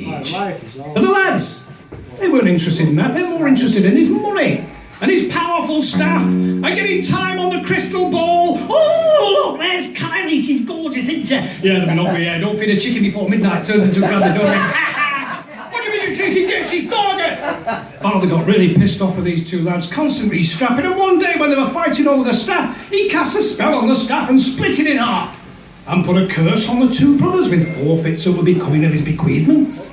But the lads, they weren't interested in that. They're more interested in his money and his powerful staff and getting time on the crystal ball. Oh, look, there's Kylie. She's gorgeous, isn't she? Yeah, they've been over here. Don't feed a chicken before midnight. Turns into a crab. What do you mean you chicken get? She's gorgeous. Father got really pissed off with these two lads, constantly scrapping. And one day when they were fighting over the staff, he cast a spell on the staff and split it in half. And put a curse on the two brothers with forfeits that would be coming of his bequeathments.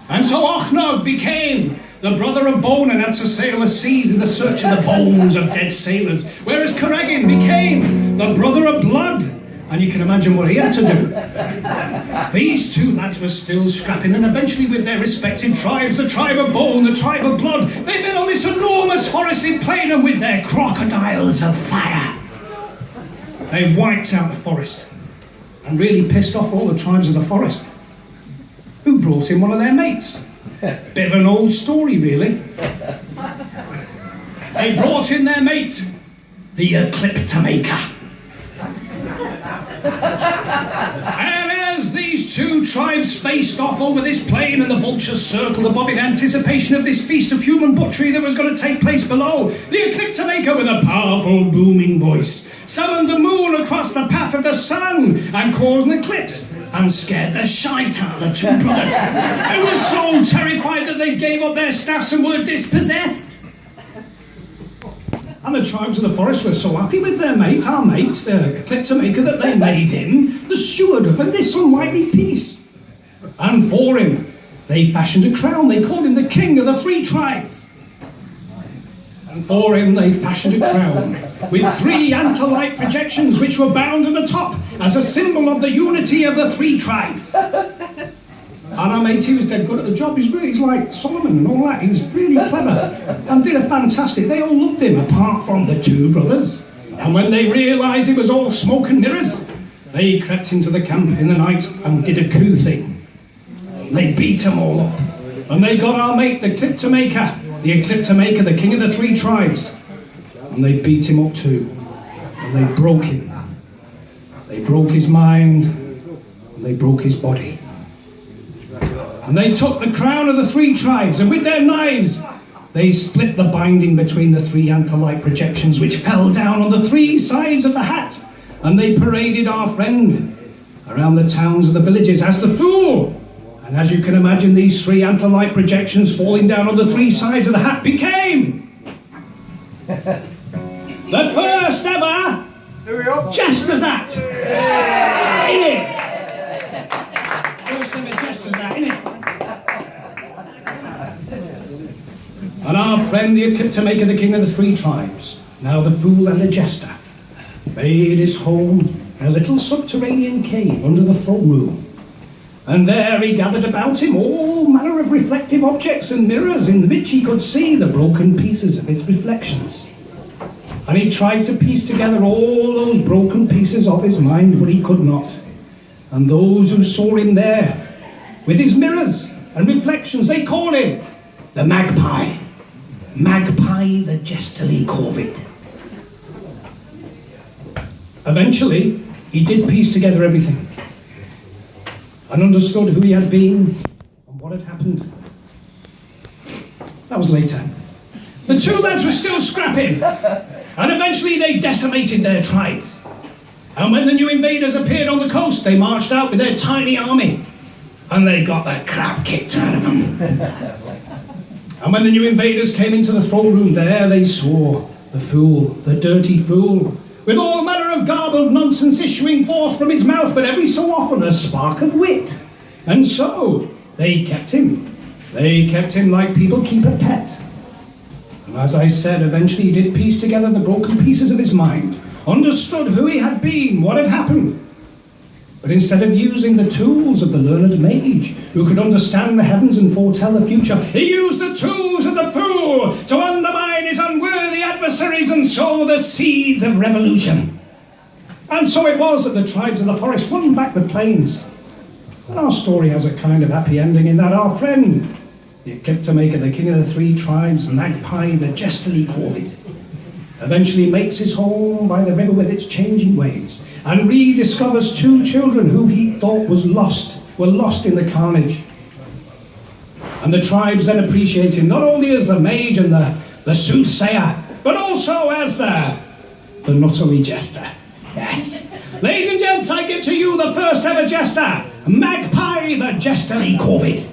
And so Ochnog became the brother of bone and had to sail the seas in the search of the bones of dead sailors, whereas Corregin became the brother of blood. And you can imagine what he had to do. These two lads were still scrapping, and eventually with their respective tribes, the tribe of bone, the tribe of blood, they've been on this enormous forested plain, and with their crocodiles of fire, they've wiped out the forest and really pissed off all the tribes of the forest, who brought in one of their mates. Bit of an old story, really. They brought in their mate, the Ecliptomaker. And as these two tribes faced off over this plain and the vultures circled above in anticipation of this feast of human butchery that was going to take place below, the Ecliptomaker, with a powerful booming voice, summoned the moon across the path of the sun and caused an eclipse and scared the shite out of the two brothers, who were so terrified that they gave up their staffs and were dispossessed. And the tribes of the forest were so happy with their mate, our mate, the Ecliptomaker, that they made him the steward of this unlikely peace. And for him, they fashioned a crown. They called him the king of the three tribes. And for him, they fashioned a crown with three antler-like projections which were bound at the top as a symbol of the unity of the three tribes. And our mate, he was dead good at the job. He's like Solomon and all that. He was really clever and did a fantastic. They all loved him, apart from the two brothers. And when they realised it was all smoke and mirrors, they crept into the camp in the night and did a coup thing. They beat them all up. And they got our mate, the Ecliptomaker, the king of the three tribes. And they beat him up too. And they broke him. They broke his mind. And they broke his body. And they took the crown of the three tribes, and with their knives, they split the binding between the three antler-like projections, which fell down on the three sides of the hat. And they paraded our friend around the towns and the villages as the fool. And as you can imagine, these three antler-like projections falling down on the three sides of the hat became the first ever Jester's hat. In it. First ever Jester's hat, in it. And our friend, the Ecliptomaker, the king of the three tribes, now the fool and the jester, made his home in a little subterranean cave under the throne room. And there he gathered about him all manner of reflective objects and mirrors in which he could see the broken pieces of his reflections. And he tried to piece together all those broken pieces of his mind, but he could not. And those who saw him there, with his mirrors and reflections, they called him the Magpie. Magpie the Jesterly Corvid. Eventually, he did piece together everything and understood who he had been and what had happened. That was later. The two lads were still scrapping, and eventually they decimated their tribes. And when the new invaders appeared on the coast, they marched out with their tiny army, and they got the crap kicked out of them. And when the new invaders came into the throne room, there they saw the fool, the dirty fool, with all manner of garbled nonsense issuing forth from his mouth, but every so often a spark of wit. And so they kept him. They kept him like people keep a pet. And as I said, eventually he did piece together the broken pieces of his mind, understood who he had been, what had happened. But instead of using the tools of the learned mage, who could understand the heavens and foretell the future, he used the tools of the fool to undermine his unworthy adversaries and sow the seeds of revolution. And so it was that the tribes of the forest won back the plains. And our story has a kind of happy ending in that our friend, the Ecliptomaker, the king of the three tribes, Magpie the Jesterly Corvid, eventually makes his home by the river with its changing waves, and rediscovers two children who he thought were lost in the carnage. And the tribes then appreciate him not only as the mage and the soothsayer, but also as the notary jester. Yes. Ladies and gents, I give to you the first ever jester, Magpie the Jesterly Corvid.